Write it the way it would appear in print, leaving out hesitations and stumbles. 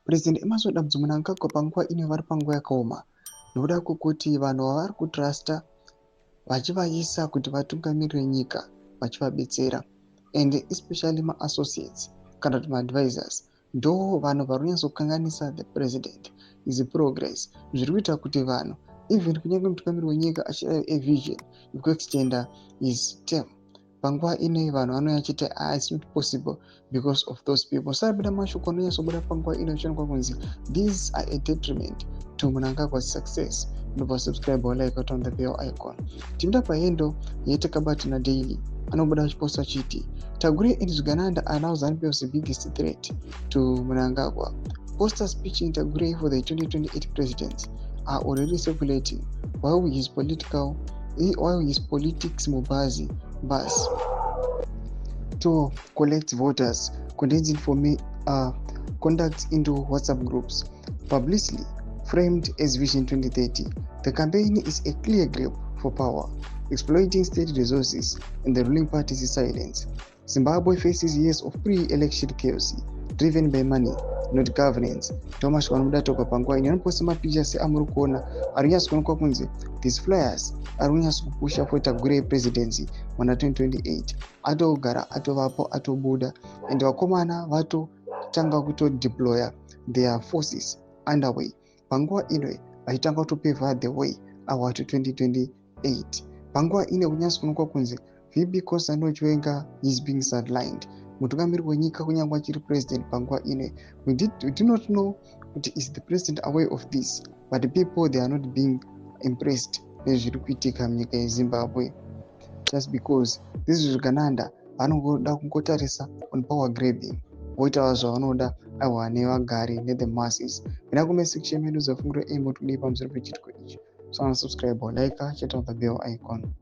President Emmerson Mnangagwa panguva ino vari panguva yakaoma nokuda kwokuti vanhu vavari kutrasta vachivaisa kuti vatungamirire nyika vachivabetsera, and especially ma-associates kana kuti ma-advisors ndo vanhu vari kunyatsokanganisa the president his progress. Zviri kuita kuti vanhu even kunyange mutungamiri wenyika achida avision yekuextenda his term, panguva ine vanhu vanouya vachiti it's not possible because of those people. Saabuda mashoko anonyatsobuda panguva ino achiwanikwa kunzi these are a detriment to Mnangagwa's success. Ndobva subscribe or like on the bell icon. Tinoda pahendo yetakabatana daily anobuda achiposta achiti Tagure and Zvigananda are now ZANU-PF's biggest threat to Mnangagwa. Poster speech in Tagure for the 2028 president are already circulating while his politics Mubazi bus to collect voters condense conduct into WhatsApp groups. Publicly framed as Vision 2030, the campaign is a clear grip for power, exploiting state resources and the ruling party's silence. Zimbabwe faces years of pre-election chaos driven by money, not governance. Thomas Wanudatoka panguva ino anoposta mapicha seamuri kuona ari kunyatsokuonekwa kunzi these flyers ari kunyatsokupusha for Tagure presidency muna 2028. Atogara atovapo atobuda and vakomana vatotanga kutodeploya their forces underway panguva ino vachitanga kutopavha the way our to 2028. Panguva ino kunyatsokuonekwa kunzi VP Kosano Chiwenga is being sidelined. Mutungamiri wenyika kunyange achiri president panguva ino. We do not know what is the president aware of this, but the people they are not being impressed nezviri kuitika munyika yeZimbabwe just because this is Zvigananda vanoda kungotarisa on power grabbing voitawo zvavanoda aiwa nevagari nethe masses. Mina comment section medu zvafungiro aimbo tudei pamusoro pechitiko ichi. So subscribe or like, hit on the bell icon.